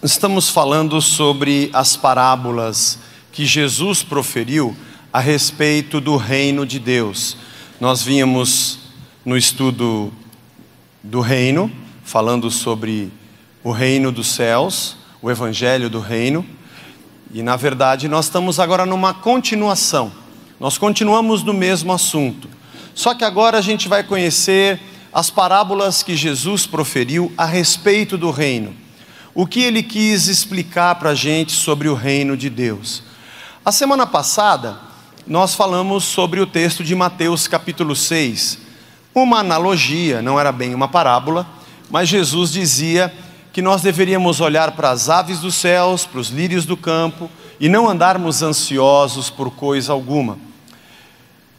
Estamos falando sobre as parábolas que Jesus proferiu a respeito do reino de Deus. Nós vínhamos no estudo do reino, falando sobre o reino dos céus, o evangelho do reino, e na verdade nós estamos agora numa continuação. Nós continuamos no mesmo assunto, só que agora a gente vai conhecer as parábolas que Jesus proferiu a respeito do reino. O que ele quis explicar para a gente sobre o reino de Deus. A semana passada, nós falamos sobre o texto de Mateus capítulo 6. Uma analogia, não era bem uma parábola, mas Jesus dizia que nós deveríamos olhar para as aves dos céus, para os lírios do campo, e não andarmos ansiosos por coisa alguma.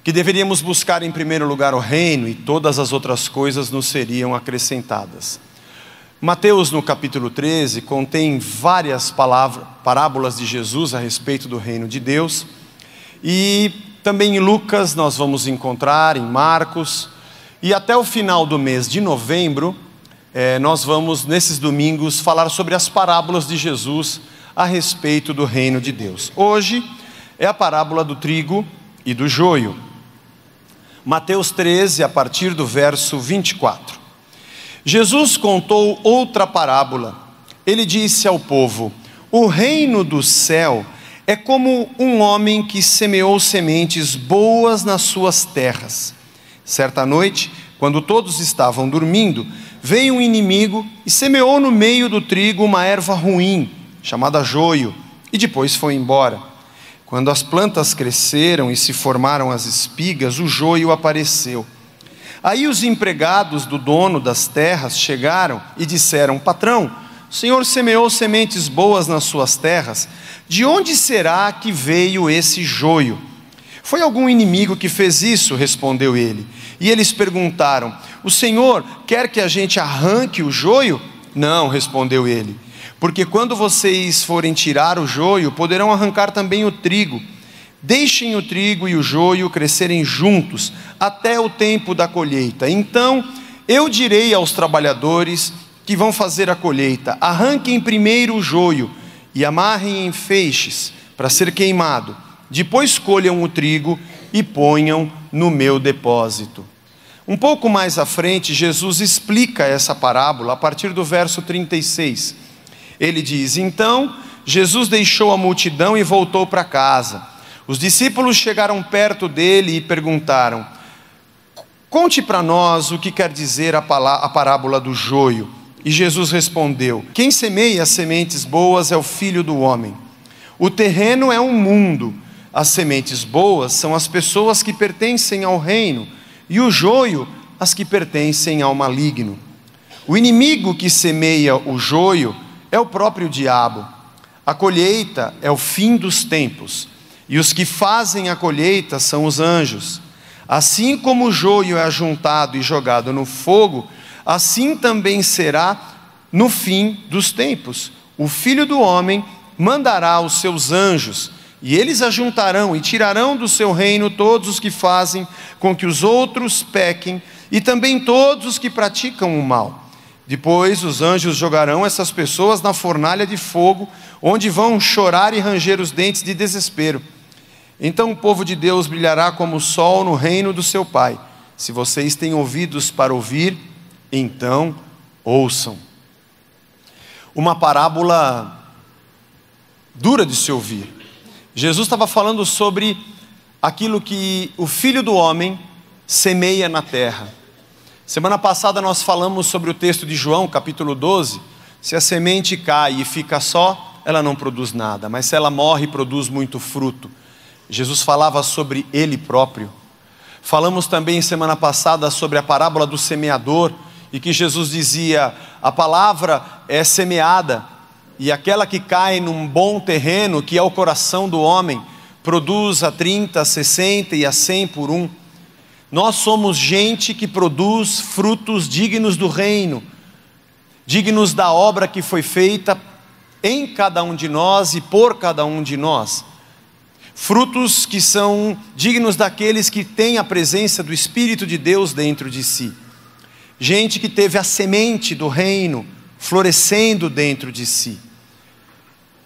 Que deveríamos buscar em primeiro lugar o reino, e todas as outras coisas nos seriam acrescentadas. Mateus, no capítulo 13, contém várias parábolas de Jesus a respeito do reino de Deus. E também em Lucas nós vamos encontrar, em Marcos. E até o final do mês de novembro, nós vamos, nesses domingos, falar sobre as parábolas de Jesus a respeito do reino de Deus. Hoje é a parábola do trigo e do joio. Mateus 13, a partir do verso 24. Jesus contou outra parábola. Ele disse ao povo: o reino do céu é como um homem que semeou sementes boas nas suas terras. Certa noite, quando todos estavam dormindo, veio um inimigo e semeou no meio do trigo uma erva ruim, chamada joio, e depois foi embora. Quando as plantas cresceram e se formaram as espigas, o joio apareceu. Aí os empregados do dono das terras chegaram e disseram: patrão, o senhor semeou sementes boas nas suas terras, de onde será que veio esse joio? Foi algum inimigo que fez isso, respondeu ele. E eles perguntaram: o senhor quer que a gente arranque o joio? Não, respondeu ele, porque quando vocês forem tirar o joio, poderão arrancar também o trigo. Deixem o trigo e o joio crescerem juntos até o tempo da colheita. Então eu direi aos trabalhadores que vão fazer a colheita: arranquem primeiro o joio e amarrem em feixes para ser queimado. Depois colham o trigo e ponham no meu depósito. Um pouco mais à frente, Jesus explica essa parábola a partir do verso 36. Ele diz: então Jesus deixou a multidão e voltou para casa. Os discípulos chegaram perto dele e perguntaram: conte para nós o que quer dizer a parábola do joio. E Jesus respondeu: quem semeia sementes boas é o Filho do Homem. O terreno é um mundo, as sementes boas são as pessoas que pertencem ao reino, e o joio as que pertencem ao maligno. O inimigo que semeia o joio é o próprio diabo. A colheita é o fim dos tempos, e os que fazem a colheita são os anjos. Assim como o joio é ajuntado e jogado no fogo, assim também será no fim dos tempos. O Filho do Homem mandará os seus anjos, e eles ajuntarão e tirarão do seu reino todos os que fazem com que os outros pequem, e também todos os que praticam o mal. Depois os anjos jogarão essas pessoas na fornalha de fogo, onde vão chorar e ranger os dentes de desespero. Então o povo de Deus brilhará como o sol no reino do seu Pai. Se vocês têm ouvidos para ouvir, então ouçam. Uma parábola dura de se ouvir. Jesus estava falando sobre aquilo que o Filho do Homem semeia na terra. Semana passada nós falamos sobre o texto de João, capítulo 12. Se a semente cai e fica só, ela não produz nada, mas se ela morre, produz muito fruto. Jesus falava sobre Ele próprio. Falamos também semana passada sobre a parábola do semeador, e que Jesus dizia: a palavra é semeada, e aquela que cai num bom terreno, que é o coração do homem, produz a 30, a 60 e a 100 por um. Nós somos gente que produz frutos dignos do reino, dignos da obra que foi feita em cada um de nós e por cada um de nós. Frutos que são dignos daqueles que têm a presença do Espírito de Deus dentro de si. Gente que teve a semente do reino florescendo dentro de si.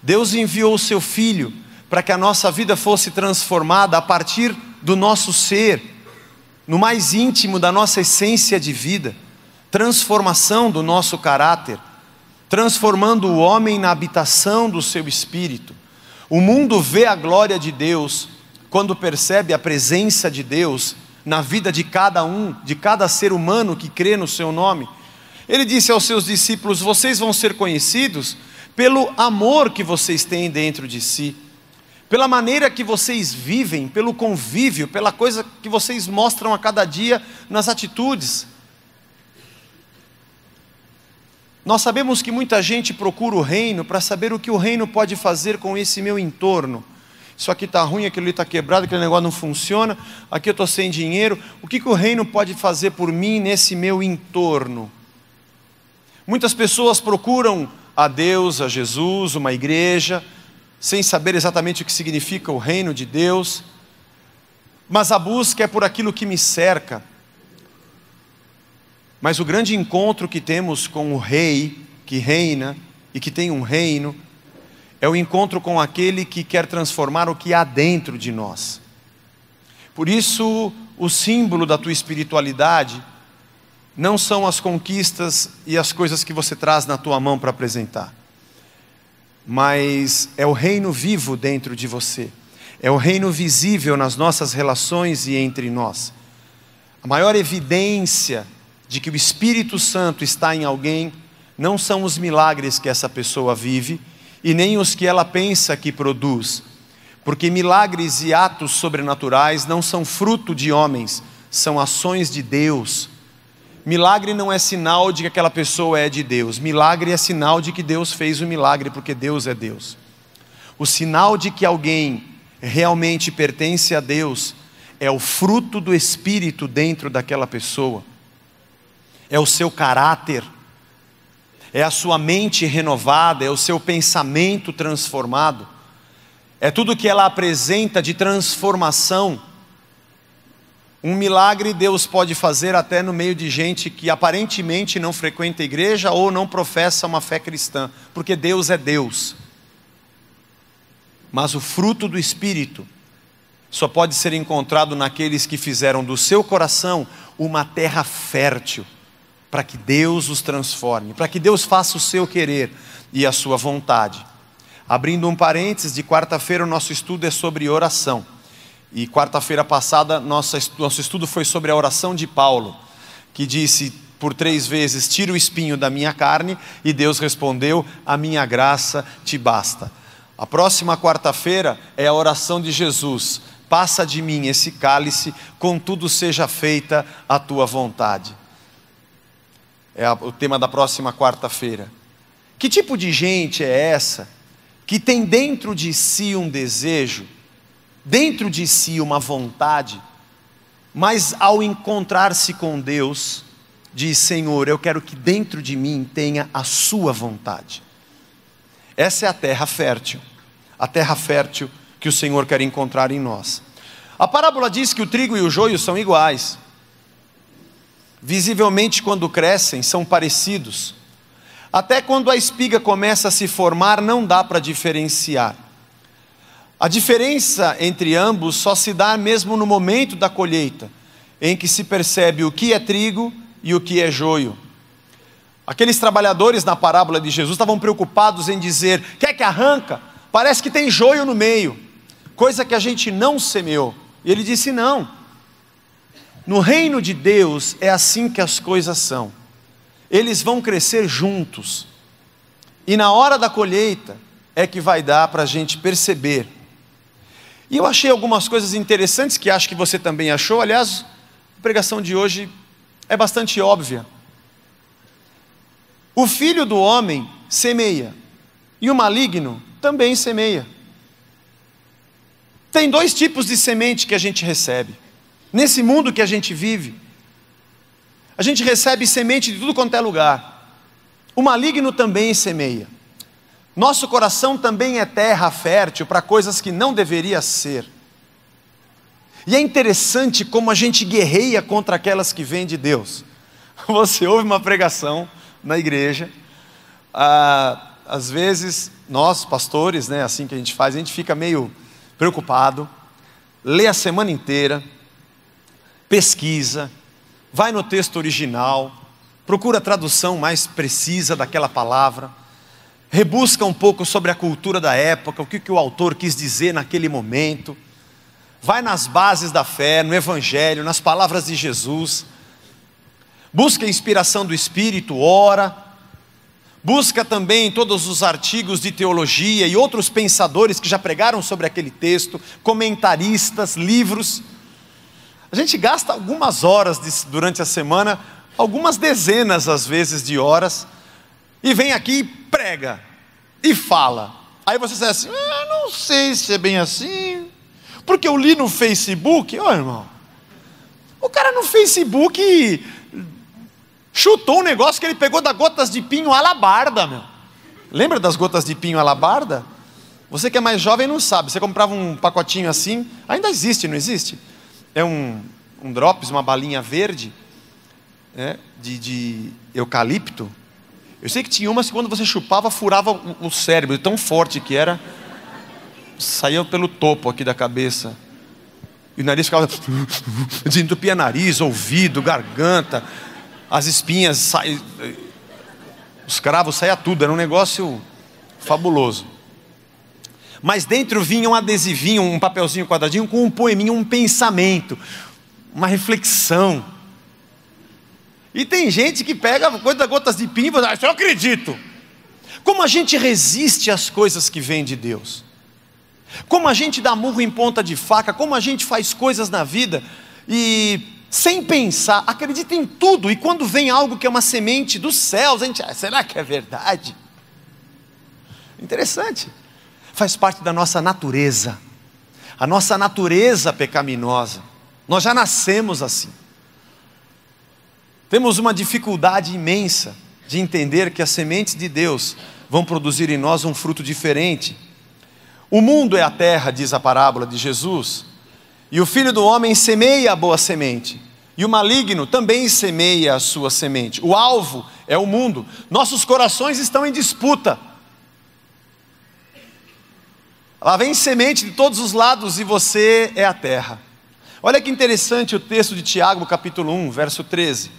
Deus enviou o seu Filho para que a nossa vida fosse transformada a partir do nosso ser, no mais íntimo da nossa essência de vida, transformação do nosso caráter, transformando o homem na habitação do seu espírito. O mundo vê a glória de Deus quando percebe a presença de Deus na vida de cada ser humano que crê no seu nome. Ele disse aos seus discípulos: vocês vão ser conhecidos pelo amor que vocês têm dentro de si, pela maneira que vocês vivem, pelo convívio, pela coisa que vocês mostram a cada dia nas atitudes. Nós sabemos que muita gente procura o reino para saber o que o reino pode fazer com esse meu entorno. Isso aqui está ruim, aquilo ali está quebrado, aquele negócio não funciona, aqui eu estou sem dinheiro. O que o reino pode fazer por mim nesse meu entorno? Muitas pessoas procuram a Deus, a Jesus, uma igreja, sem saber exatamente o que significa o reino de Deus, mas a busca é por aquilo que me cerca. Mas o grande encontro que temos com o Rei, que reina e que tem um reino, é o encontro com aquele que quer transformar o que há dentro de nós. Por isso, o símbolo da tua espiritualidade não são as conquistas e as coisas que você traz na tua mão para apresentar, mas é o reino vivo dentro de você, é o reino visível nas nossas relações e entre nós. A maior evidência de que o Espírito Santo está em alguém não são os milagres que essa pessoa vive e nem os que ela pensa que produz, porque milagres e atos sobrenaturais não são fruto de homens, são ações de Deus. Milagre não é sinal de que aquela pessoa é de Deus, milagre é sinal de que Deus fez o milagre, porque Deus é Deus. O sinal de que alguém realmente pertence a Deus é o fruto do Espírito dentro daquela pessoa, é o seu caráter, é a sua mente renovada, é o seu pensamento transformado, é tudo que ela apresenta de transformação. Um milagre Deus pode fazer até no meio de gente que aparentemente não frequenta a igreja ou não professa uma fé cristã, porque Deus é Deus. Mas o fruto do Espírito só pode ser encontrado naqueles que fizeram do seu coração uma terra fértil, para que Deus os transforme, para que Deus faça o seu querer e a sua vontade. Abrindo um parênteses, de quarta-feira o nosso estudo é sobre oração. E quarta-feira passada nosso estudo foi sobre a oração de Paulo, que disse por 3 vezes: tira o espinho da minha carne, e Deus respondeu: a minha graça te basta. A próxima quarta-feira é a oração de Jesus: passa de mim esse cálice, contudo seja feita a tua vontade. É o tema da próxima quarta-feira. Que tipo de gente é essa que tem dentro de si um desejo, dentro de si uma vontade, mas ao encontrar-se com Deus, diz: Senhor, eu quero que dentro de mim tenha a sua vontade. Essa é a terra fértil que o Senhor quer encontrar em nós. A parábola diz que o trigo e o joio são iguais. Visivelmente, quando crescem, são parecidos. Até quando a espiga começa a se formar, não dá para diferenciar. A diferença entre ambos só se dá mesmo no momento da colheita, em que se percebe o que é trigo e o que é joio. Aqueles trabalhadores na parábola de Jesus estavam preocupados em dizer: quer que arranca? Parece que tem joio no meio, coisa que a gente não semeou. E ele disse: não. No reino de Deus é assim que as coisas são. Eles vão crescer juntos. E na hora da colheita é que vai dar para a gente perceber. E eu achei algumas coisas interessantes que acho que você também achou. Aliás, a pregação de hoje é bastante óbvia. O filho do homem semeia, e o maligno também semeia. Tem 2 tipos de semente que a gente recebe. Nesse mundo que a gente vive, a gente recebe semente de tudo quanto é lugar. O maligno também semeia. Nosso coração também é terra fértil para coisas que não deveria ser. E é interessante como a gente guerreia contra aquelas que vêm de Deus. Você ouve uma pregação na igreja, às vezes, nós pastores, né, assim que a gente faz, a gente fica meio preocupado, lê a semana inteira, pesquisa, vai no texto original, procura a tradução mais precisa daquela palavra, rebusca um pouco sobre a cultura da época, o que o autor quis dizer naquele momento, vai nas bases da fé, no Evangelho, nas palavras de Jesus, busca a inspiração do Espírito, ora, busca também todos os artigos de teologia e outros pensadores que já pregaram sobre aquele texto, comentaristas, livros. A gente gasta algumas horas durante a semana, algumas dezenas às vezes de horas, e vem aqui e prega, e fala. Aí você diz assim, não sei se é bem assim, porque eu li no Facebook. Irmão, o cara no Facebook chutou um negócio que ele pegou da gotas de pinho alabarda, meu. Lembra das gotas de pinho alabarda? Você que é mais jovem não sabe, você comprava um pacotinho assim, ainda existe, não existe? É um drops, uma balinha verde, né, de eucalipto. Eu sei que tinha umas que quando você chupava, furava o cérebro, tão forte que era, saía pelo topo aqui da cabeça, e o nariz ficava, desentupia nariz, ouvido, garganta, as espinhas, os cravos, saía tudo, era um negócio fabuloso. Mas dentro vinha um adesivinho, um papelzinho quadradinho com um poeminho, um pensamento, uma reflexão. E tem gente que pega coisa da gotas de pinho e fala, eu acredito. Como a gente resiste às coisas que vêm de Deus, como a gente dá murro em ponta de faca, como a gente faz coisas na vida e sem pensar, acredita em tudo, e quando vem algo que é uma semente dos céus, a gente, será que é verdade? Interessante. Faz parte da nossa natureza, a nossa natureza pecaminosa. Nós já nascemos assim. Temos uma dificuldade imensa de entender que as sementes de Deus vão produzir em nós um fruto diferente. O mundo é a terra, diz a parábola de Jesus, e o Filho do Homem semeia a boa semente, e o maligno também semeia a sua semente. O alvo é o mundo. Nossos corações estão em disputa. Lá vem semente de todos os lados e você é a terra. Olha que interessante o texto de Tiago, capítulo 1, verso 13.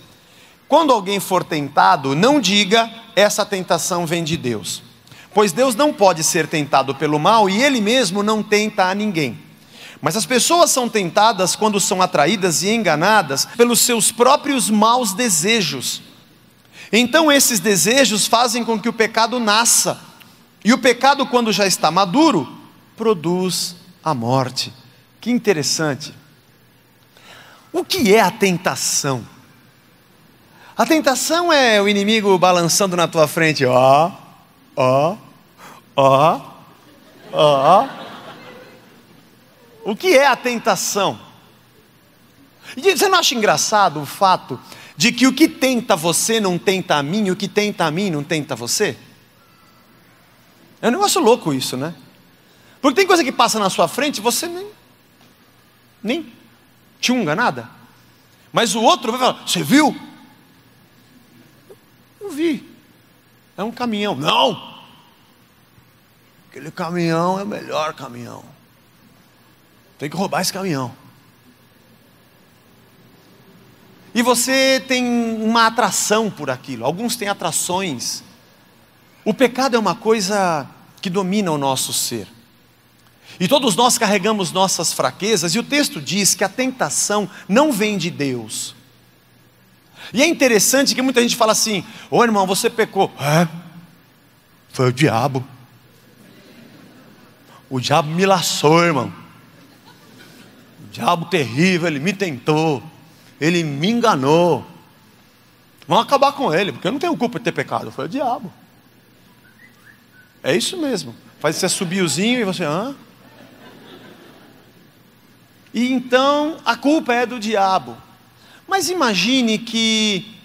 Quando alguém for tentado, não diga, essa tentação vem de Deus. Pois Deus não pode ser tentado pelo mal e Ele mesmo não tenta a ninguém. Mas as pessoas são tentadas quando são atraídas e enganadas pelos seus próprios maus desejos. Então esses desejos fazem com que o pecado nasça. E o pecado, quando já está maduro, produz a morte. Que interessante. O que é a tentação? A tentação é o inimigo balançando na tua frente, ó. O que é a tentação? E você não acha engraçado o fato de que o que tenta você não tenta a mim, e o que tenta a mim não tenta você? É um negócio louco isso, né? Porque tem coisa que passa na sua frente, você nem tchunga nada. Mas o outro vai falar, você viu? Eu vi. É um caminhão. Não! Aquele caminhão é o melhor caminhão. Tem que roubar esse caminhão. E você tem uma atração por aquilo. Alguns têm atrações. O pecado é uma coisa que domina o nosso ser. E todos nós carregamos nossas fraquezas, e o texto diz que a tentação não vem de Deus. E é interessante que muita gente fala assim, ô irmão, você pecou. Foi o diabo. O diabo me laçou, irmão. O diabo terrível, ele me tentou. Ele me enganou. Vamos acabar com ele, porque eu não tenho culpa de ter pecado. Foi o diabo. É isso mesmo. Faz esse assobiozinho e você, E então a culpa é do diabo. Mas imagine que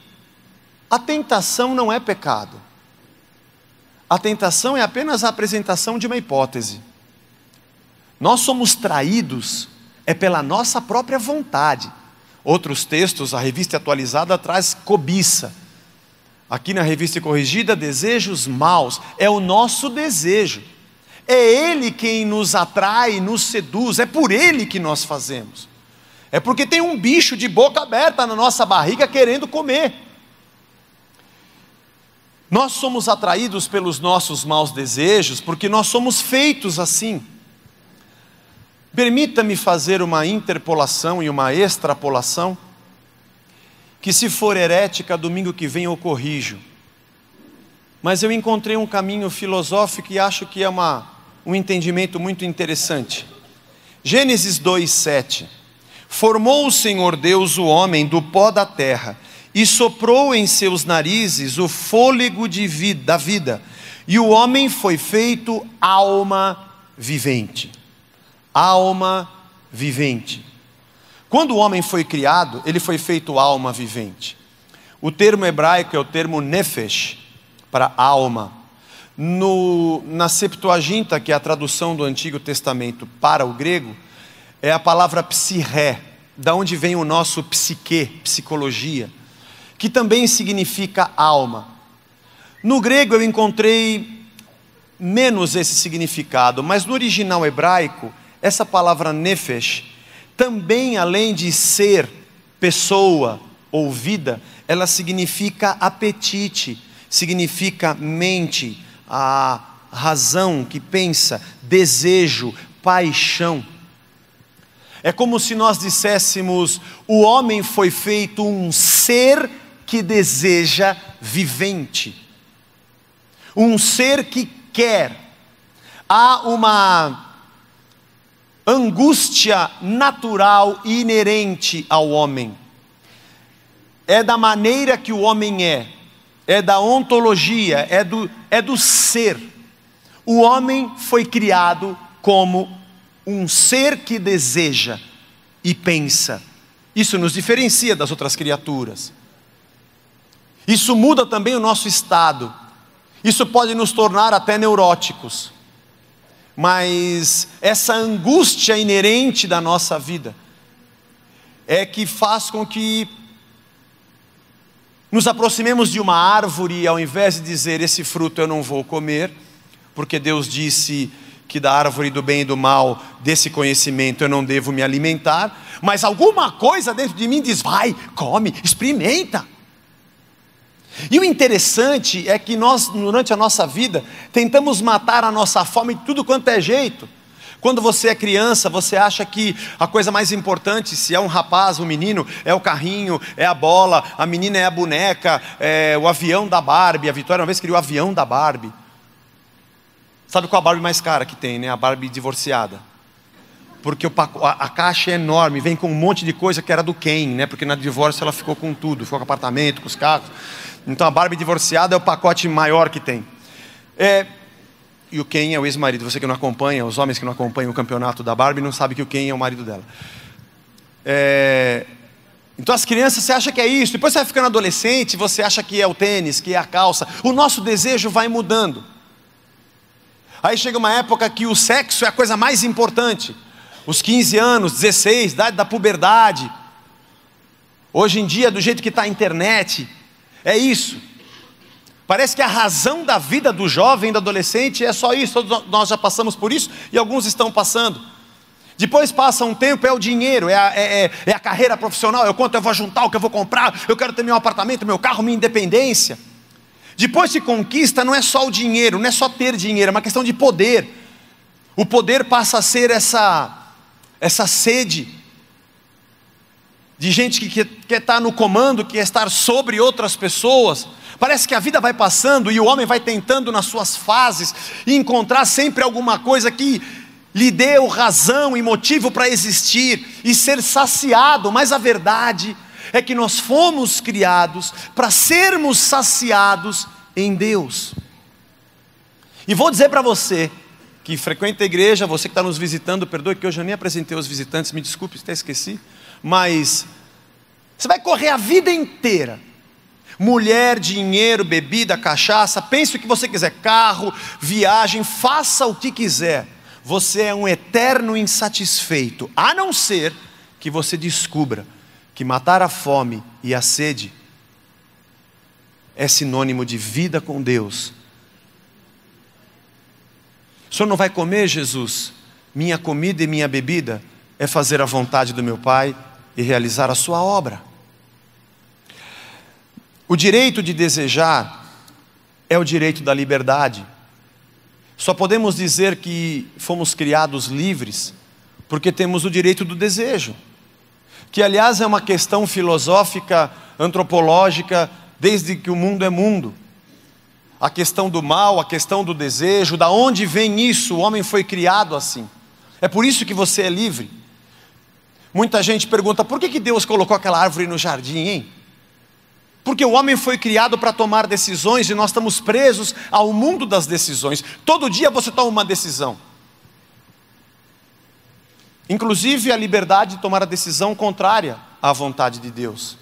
a tentação não é pecado. A tentação é apenas a apresentação de uma hipótese. Nós somos traídos pela nossa própria vontade. Outros textos, a Revista Atualizada traz cobiça. Aqui na Revista Corrigida, desejos maus, é o nosso desejo. É ele quem nos atrai, nos seduz, é por ele que nós fazemos. É porque tem um bicho de boca aberta na nossa barriga querendo comer. Nós somos atraídos pelos nossos maus desejos porque nós somos feitos assim. Permita-me fazer uma interpolação e uma extrapolação, que se for herética, domingo que vem eu corrijo. Mas eu encontrei um caminho filosófico e acho que é um entendimento muito interessante. Gênesis 2:7. Formou o Senhor Deus o homem do pó da terra, e soprou em seus narizes o fôlego da vida, e o homem foi feito alma vivente. Alma vivente. Quando o homem foi criado, ele foi feito alma vivente. O termo hebraico é o termo nefesh, para alma. Na Septuaginta, que é a tradução do Antigo Testamento para o grego, é a palavra psirré, da onde vem o nosso psique, psicologia, que também significa alma. No grego eu encontrei menos esse significado, mas no original hebraico, essa palavra nefesh, também além de ser pessoa ou vida, ela significa apetite, significa mente, a razão que pensa, desejo, paixão. É como se nós disséssemos: o homem foi feito um ser que deseja vivente, um ser que quer. Há uma angústia natural e inerente ao homem. É da maneira que o homem é da ontologia, é do ser. O homem foi criado como um ser que deseja e pensa. Isso nos diferencia das outras criaturas. Isso muda também o nosso estado. Isso pode nos tornar até neuróticos. Mas essa angústia inerente da nossa vida é que faz com que nos aproximemos de uma árvore e ao invés de dizer: esse fruto eu não vou comer, porque Deus disse que da árvore do bem e do mal, desse conhecimento eu não devo me alimentar, mas alguma coisa dentro de mim diz: vai, come, experimenta. E o interessante é que nós, durante a nossa vida, tentamos matar a nossa fome de tudo quanto é jeito. Quando você é criança, você acha que a coisa mais importante, se é um rapaz, um menino, é o carrinho, é a bola, a menina é a boneca, é o avião da Barbie. A Vitória uma vez queria o avião da Barbie. Sabe qual a Barbie mais cara que tem, né? A Barbie divorciada. Porque a caixa é enorme, vem com um monte de coisa que era do Ken, né? Porque na divórcio ela ficou com tudo, ficou com apartamento, com os carros. Então a Barbie divorciada é o pacote maior que tem. E o Ken é o ex-marido. Você que não acompanha, os homens que não acompanham o campeonato da Barbie não sabem que o Ken é o marido dela. Então as crianças, você acha que é isso. Depois você vai ficando adolescente, você acha que é o tênis, que é a calça. O nosso desejo vai mudando. Aí chega uma época que o sexo é a coisa mais importante. Os 15 anos, 16, idade da puberdade. Hoje em dia, do jeito que está a internet, é isso. Parece que a razão da vida do jovem, do adolescente é só isso. Todos nós já passamos por isso e alguns estão passando. Depois passa um tempo, é o dinheiro, é a carreira profissional, é o quanto eu vou juntar, o que eu vou comprar, eu quero ter meu apartamento, meu carro, minha independência. Depois se conquista, não é só o dinheiro, não é só ter dinheiro, é uma questão de poder. O poder passa a ser essa sede de gente que quer estar no comando, quer estar sobre outras pessoas. Parece que a vida vai passando e o homem vai tentando nas suas fases encontrar sempre alguma coisa que lhe dê razão e motivo para existir e ser saciado. Mas a verdade é que nós fomos criados para sermos saciados em Deus. E vou dizer para você que frequenta a igreja, você que está nos visitando, perdoe que hoje eu nem apresentei os visitantes, me desculpe, até esqueci, mas você vai correr a vida inteira, mulher, dinheiro, bebida, cachaça, pense o que você quiser, carro, viagem, faça o que quiser, você é um eterno insatisfeito, a não ser que você descubra que matar a fome e a sede é sinônimo de vida com Deus. O Senhor não vai comer, Jesus? Minha comida e minha bebida é fazer a vontade do meu Pai e realizar a sua obra. O direito de desejar é o direito da liberdade. Só podemos dizer que fomos criados livres porque temos o direito do desejo, que aliás é uma questão filosófica, antropológica, desde que o mundo é mundo. A questão do mal, a questão do desejo, da onde vem isso? O homem foi criado assim. É por isso que você é livre. Muita gente pergunta, por que Deus colocou aquela árvore no jardim, hein? Porque o homem foi criado para tomar decisões e nós estamos presos ao mundo das decisões. Todo dia você toma uma decisão. Inclusive a liberdade de tomar a decisão contrária à vontade de Deus.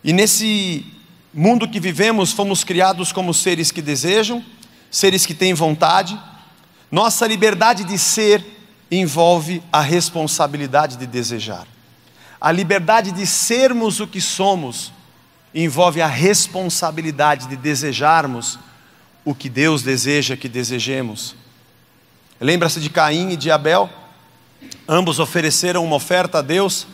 E nesse mundo que vivemos, fomos criados como seres que desejam, seres que têm vontade. Nossa liberdade de ser envolve a responsabilidade de desejar. A liberdade de sermos o que somos envolve a responsabilidade de desejarmos o que Deus deseja que desejemos. Lembra-se de Caim e de Abel? Ambos ofereceram uma oferta a Deus.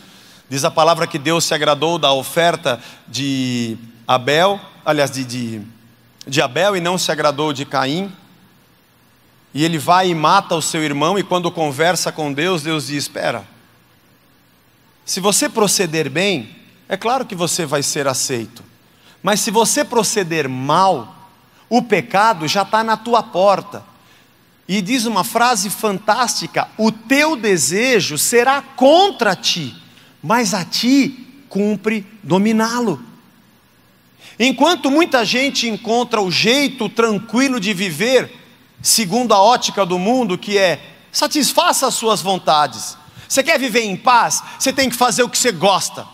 Diz a palavra que Deus se agradou da oferta de Abel, aliás, de Abel, e não se agradou de Caim. E ele vai e mata o seu irmão, e quando conversa com Deus, Deus diz, espera, se você proceder bem, é claro que você vai ser aceito. Mas se você proceder mal, o pecado já está na tua porta. E diz uma frase fantástica, o teu desejo será contra ti, mas a ti cumpre dominá-lo. Enquanto muita gente encontra o jeito tranquilo de viver, segundo a ótica do mundo, que é, satisfaça as suas vontades. Você quer viver em paz? Você tem que fazer o que você gosta.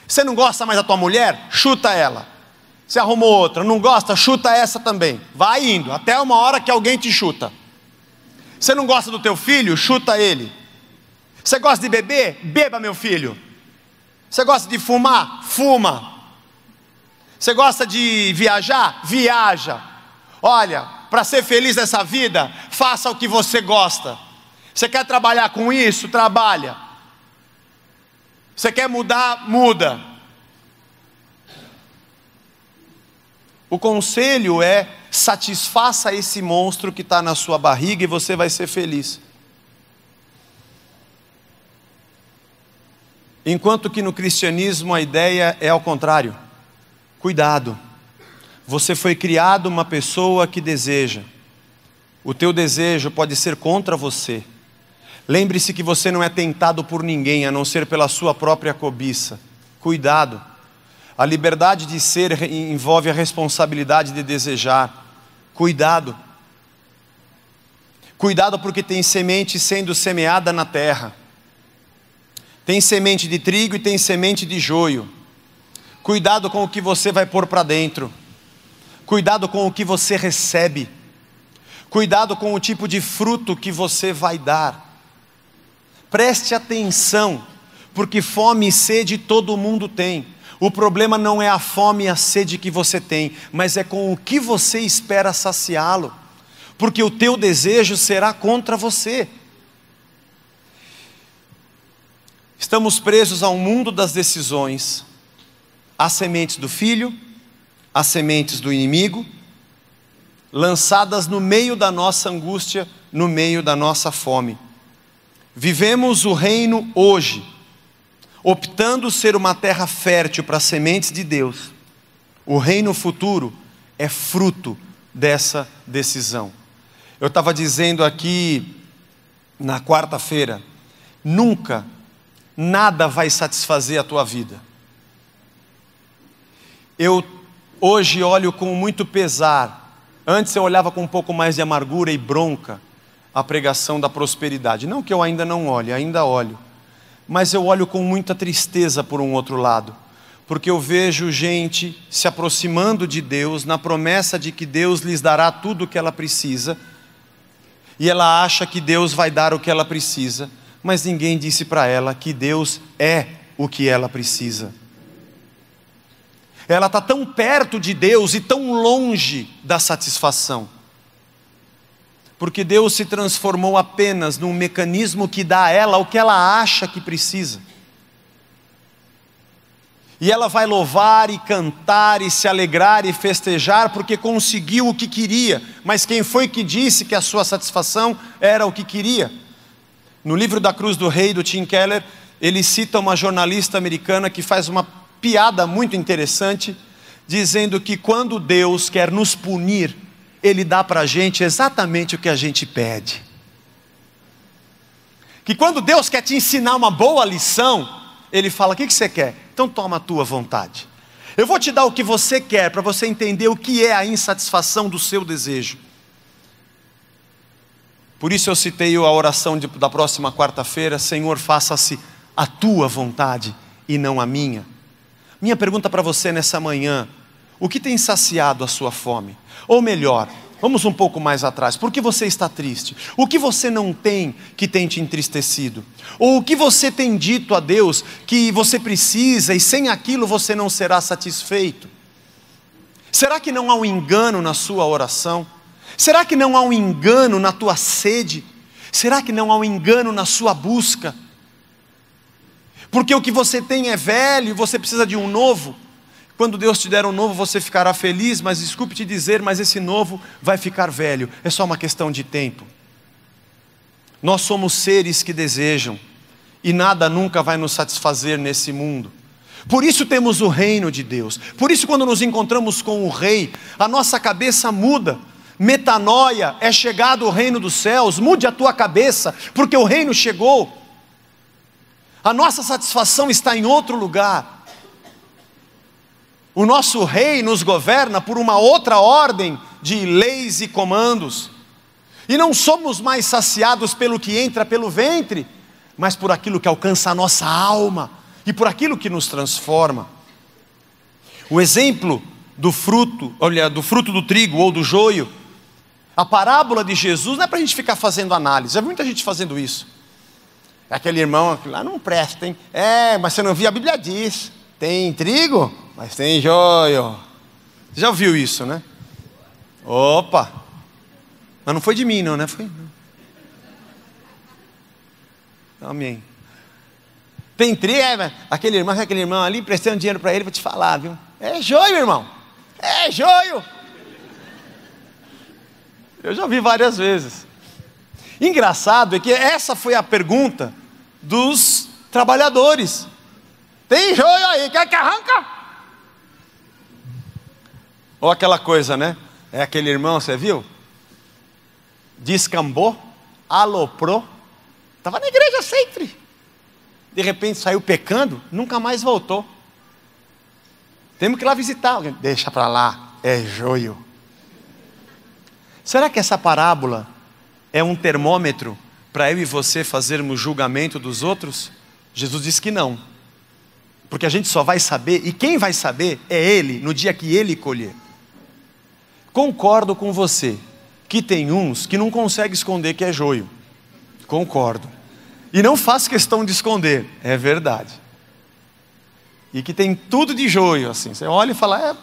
Você não gosta mais da tua mulher? Chuta ela. Você arrumou outra, não gosta? Chuta essa também. Vai indo, até uma hora que alguém te chuta. Você não gosta do teu filho? Chuta ele. Você gosta de beber? Beba, meu filho. Você gosta de fumar? Fuma. Você gosta de viajar? Viaja. Olha, para ser feliz nessa vida, faça o que você gosta. Você quer trabalhar com isso? Trabalha. Você quer mudar? Muda. O conselho é, satisfaça esse monstro que está na sua barriga e você vai ser feliz. Enquanto que no cristianismo a ideia é ao contrário. Cuidado, você foi criado uma pessoa que deseja. O teu desejo pode ser contra você. Lembre-se que você não é tentado por ninguém, a não ser pela sua própria cobiça. Cuidado. A liberdade de ser envolve a responsabilidade de desejar. Cuidado. Cuidado porque tem semente sendo semeada na terra. Tem semente de trigo e tem semente de joio. Cuidado com o que você vai pôr para dentro. Cuidado com o que você recebe. Cuidado com o tipo de fruto que você vai dar. Preste atenção, porque fome e sede todo mundo tem. O problema não é a fome e a sede que você tem, mas é com o que você espera saciá-lo, porque o teu desejo será contra você. Estamos presos ao mundo das decisões. As sementes do filho, as sementes do inimigo, lançadas no meio da nossa angústia, no meio da nossa fome. Vivemos o reino hoje, optando ser uma terra fértil para as sementes de Deus. O reino futuro é fruto dessa decisão. Eu estava dizendo aqui na quarta-feira, nunca, nada vai satisfazer a tua vida. Eu hoje olho com muito pesar. Antes eu olhava com um pouco mais de amargura e bronca a pregação da prosperidade. Não que eu ainda não olhe, ainda olho. Mas eu olho com muita tristeza por um outro lado. Porque eu vejo gente se aproximando de Deus na promessa de que Deus lhes dará tudo o que ela precisa. E ela acha que Deus vai dar o que ela precisa. Mas ninguém disse para ela que Deus é o que ela precisa. Ela está tão perto de Deus e tão longe da satisfação. Porque Deus se transformou apenas num mecanismo que dá a ela o que ela acha que precisa. E ela vai louvar e cantar e se alegrar e festejar porque conseguiu o que queria. Mas quem foi que disse que a sua satisfação era o que queria? No livro da Cruz do Rei, do Tim Keller, ele cita uma jornalista americana que faz uma piada muito interessante, dizendo que quando Deus quer nos punir, Ele dá para a gente exatamente o que a gente pede. Que quando Deus quer te ensinar uma boa lição, Ele fala: o que você quer? Então toma a tua vontade. Eu vou te dar o que você quer, para você entender o que é a insatisfação do seu desejo. Por isso eu citei a oração da próxima quarta-feira: Senhor, faça-se a tua vontade e não a minha. Minha pergunta para você nessa manhã: o que tem saciado a sua fome? Ou melhor, vamos um pouco mais atrás, por que você está triste? O que você não tem que tem te entristecido? Ou o que você tem dito a Deus que você precisa e sem aquilo você não será satisfeito? Será que não há um engano na sua oração? Será que não há um engano na tua sede? Será que não há um engano na sua busca? Porque o que você tem é velho e você precisa de um novo. Quando Deus te der um novo, você ficará feliz, mas desculpe te dizer, mas esse novo vai ficar velho. É só uma questão de tempo. Nós somos seres que desejam, e nada nunca vai nos satisfazer nesse mundo. Por isso temos o reino de Deus. Por isso quando nos encontramos com o Rei, a nossa cabeça muda. Metanoia, é chegado o reino dos céus. Mude a tua cabeça, porque o reino chegou. A nossa satisfação está em outro lugar. O nosso Rei nos governa por uma outra ordem de leis e comandos. E não somos mais saciados pelo que entra pelo ventre, mas por aquilo que alcança a nossa alma e por aquilo que nos transforma. O exemplo do fruto, do fruto do trigo ou do joio, a parábola de Jesus não é para a gente ficar fazendo análise. Já vi muita gente fazendo isso. Aquele irmão lá não presta, hein? Mas você não viu, a Bíblia diz: tem trigo, mas tem joio. Você já ouviu isso, né? Opa! Mas não foi de mim não, né? Foi. Amém. Tem trigo, aquele irmão ali prestando dinheiro para ele, vou te falar, viu? É joio, irmão. É joio. Eu já ouvi várias vezes. Engraçado é que essa foi a pergunta dos trabalhadores: tem joio aí, quer que arranca? Ou aquela coisa, né? É aquele irmão, você viu? Descambou, aloprou, estava na igreja sempre, de repente saiu pecando, nunca mais voltou. Temos que ir lá visitar. Deixa para lá, é joio. Será que essa parábola é um termômetro para eu e você fazermos julgamento dos outros? Jesus disse que não, porque a gente só vai saber, e quem vai saber é Ele, no dia que Ele colher. Concordo com você, que tem uns que não conseguem esconder que é joio. Concordo. E não faço questão de esconder, é verdade. E que tem tudo de joio, assim. Você olha e fala: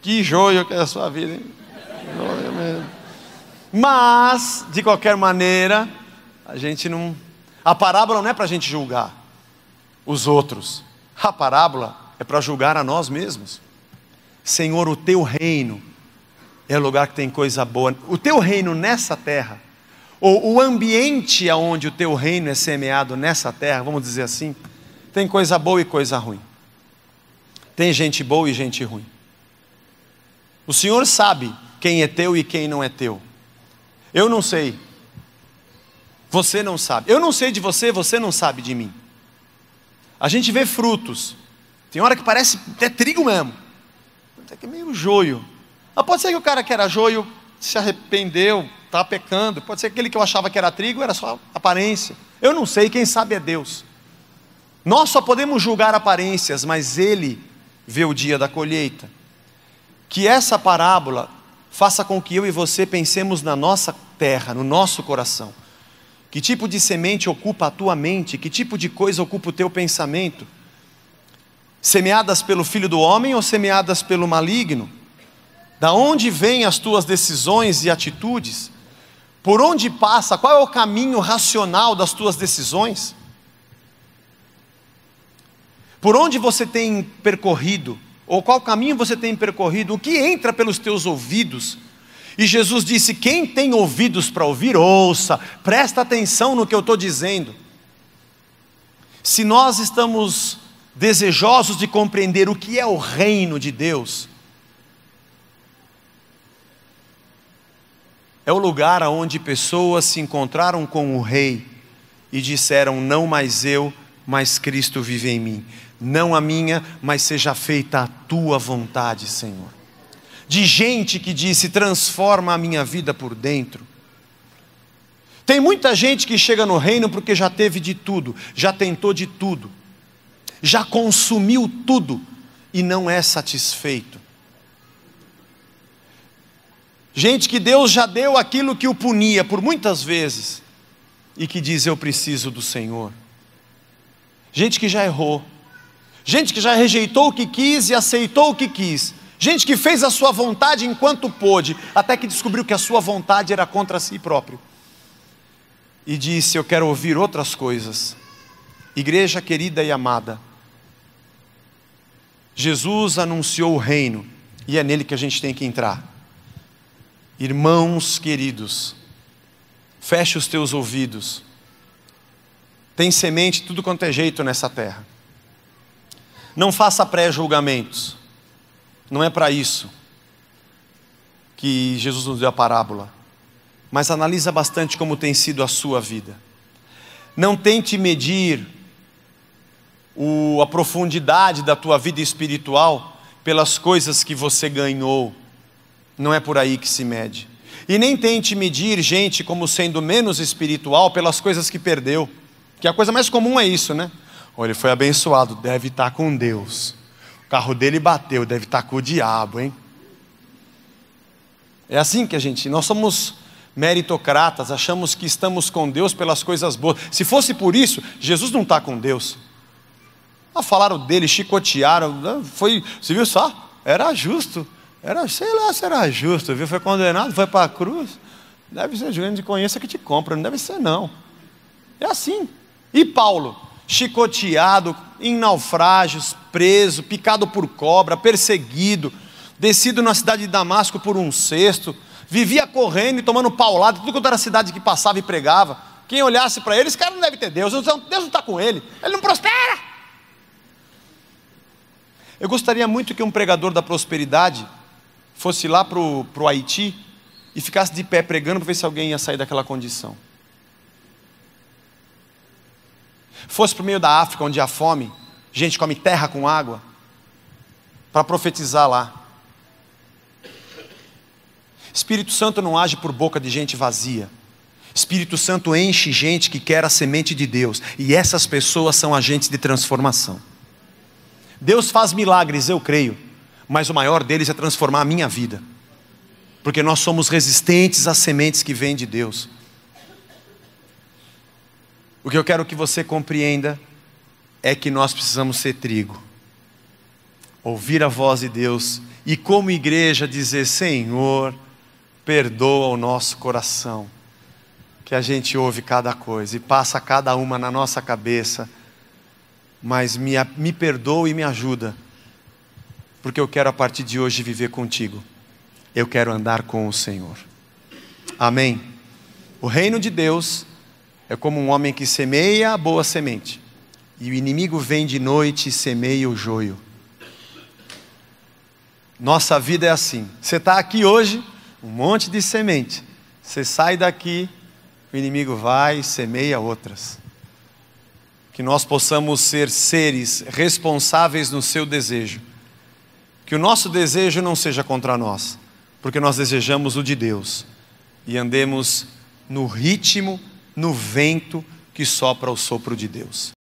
que joio que é a sua vida, hein? Joio mesmo. Mas, de qualquer maneira, a gente não... A parábola não é para a gente julgar os outros. A parábola é para julgar a nós mesmos. Senhor, o teu reino é o lugar que tem coisa boa. O teu reino nessa terra, ou o ambiente onde o teu reino é semeado nessa terra, vamos dizer assim, tem coisa boa e coisa ruim. Tem gente boa e gente ruim. O Senhor sabe quem é teu e quem não é teu. Eu não sei. Você não sabe. Eu não sei de você, você não sabe de mim. A gente vê frutos. Tem hora que parece até trigo mesmo. Até que é meio joio. Mas pode ser que o cara que era joio se arrependeu, está pecando. Pode ser que aquele que eu achava que era trigo era só aparência. Eu não sei, quem sabe é Deus. Nós só podemos julgar aparências, mas Ele vê o dia da colheita. Que essa parábola faça com que eu e você pensemos na nossa terra, no nosso coração. Que tipo de semente ocupa a tua mente? Que tipo de coisa ocupa o teu pensamento? Semeadas pelo Filho do Homem ou semeadas pelo maligno? Da onde vêm as tuas decisões e atitudes? Por onde passa? Qual é o caminho racional das tuas decisões? Por onde você tem percorrido? Ou qual caminho você tem percorrido? O que entra pelos teus ouvidos? E Jesus disse: quem tem ouvidos para ouvir, ouça, presta atenção no que eu estou dizendo. Se nós estamos desejosos de compreender o que é o reino de Deus, é o lugar onde pessoas se encontraram com o Rei e disseram: não mais eu, mas Cristo vive em mim. Não a minha, mas seja feita a tua vontade, Senhor. De gente que disse: transforma a minha vida por dentro. Tem muita gente que chega no reino porque já teve de tudo, já tentou de tudo, já consumiu tudo e não é satisfeito. Gente que Deus já deu aquilo que o punia por muitas vezes e que diz: eu preciso do Senhor. Gente que já errou, gente que já rejeitou o que quis e aceitou o que quis, gente que fez a sua vontade enquanto pôde, até que descobriu que a sua vontade era contra si próprio e disse: eu quero ouvir outras coisas. Igreja querida e amada, Jesus anunciou o reino e é nele que a gente tem que entrar. Irmãos queridos, feche os teus ouvidos. Tem semente tudo quanto é jeito nessa terra. Não faça pré-julgamentos. Não é para isso que Jesus nos deu a parábola. Mas analisa bastante como tem sido a sua vida. Não tente medir a profundidade da tua vida espiritual pelas coisas que você ganhou. Não é por aí que se mede. E nem tente medir gente como sendo menos espiritual pelas coisas que perdeu. Que a coisa mais comum é isso, né? Ou ele foi abençoado, deve estar com Deus. O carro dele bateu, deve estar com o diabo, hein? É assim que nós somos meritocratas, achamos que estamos com Deus pelas coisas boas. Se fosse por isso, Jesus não está com Deus. Falaram dele, chicotearam, você viu só? Era justo. Sei lá se era justo, viu? Foi condenado, foi para a cruz. Deve ser gente que conheça que te compra, não deve ser não. É assim. E Paulo? Chicoteado, em naufrágios, preso, picado por cobra, perseguido, descido na cidade de Damasco por um cesto, vivia correndo e tomando paulada, tudo quanto era cidade que passava e pregava. Quem olhasse para ele, esse cara não deve ter Deus não está com ele não prospera. Eu gostaria muito que um pregador da prosperidade fosse lá para o Haiti e ficasse de pé pregando para ver se alguém ia sair daquela condição. Fosse para o meio da África, onde há fome, gente come terra com água, para profetizar lá. Espírito Santo não age por boca de gente vazia. Espírito Santo enche gente que quer a semente de Deus, e essas pessoas são agentes de transformação. Deus faz milagres, eu creio, mas o maior deles é transformar a minha vida, porque nós somos resistentes às sementes que vêm de Deus. O que eu quero que você compreenda é que nós precisamos ser trigo, ouvir a voz de Deus e como igreja dizer: Senhor, perdoa o nosso coração, que a gente ouve cada coisa e passa cada uma na nossa cabeça, mas me perdoa e me ajuda, porque eu quero a partir de hoje viver contigo, eu quero andar com o Senhor. Amém? O reino de Deus é como um homem que semeia a boa semente, e o inimigo vem de noite e semeia o joio. Nossa vida é assim. Você está aqui hoje, um monte de semente, você sai daqui, o inimigo vai e semeia outras. Que nós possamos ser seres responsáveis no seu desejo, que o nosso desejo não seja contra nós, porque nós desejamos o de Deus, e andemos no ritmo, no vento que sopra o sopro de Deus.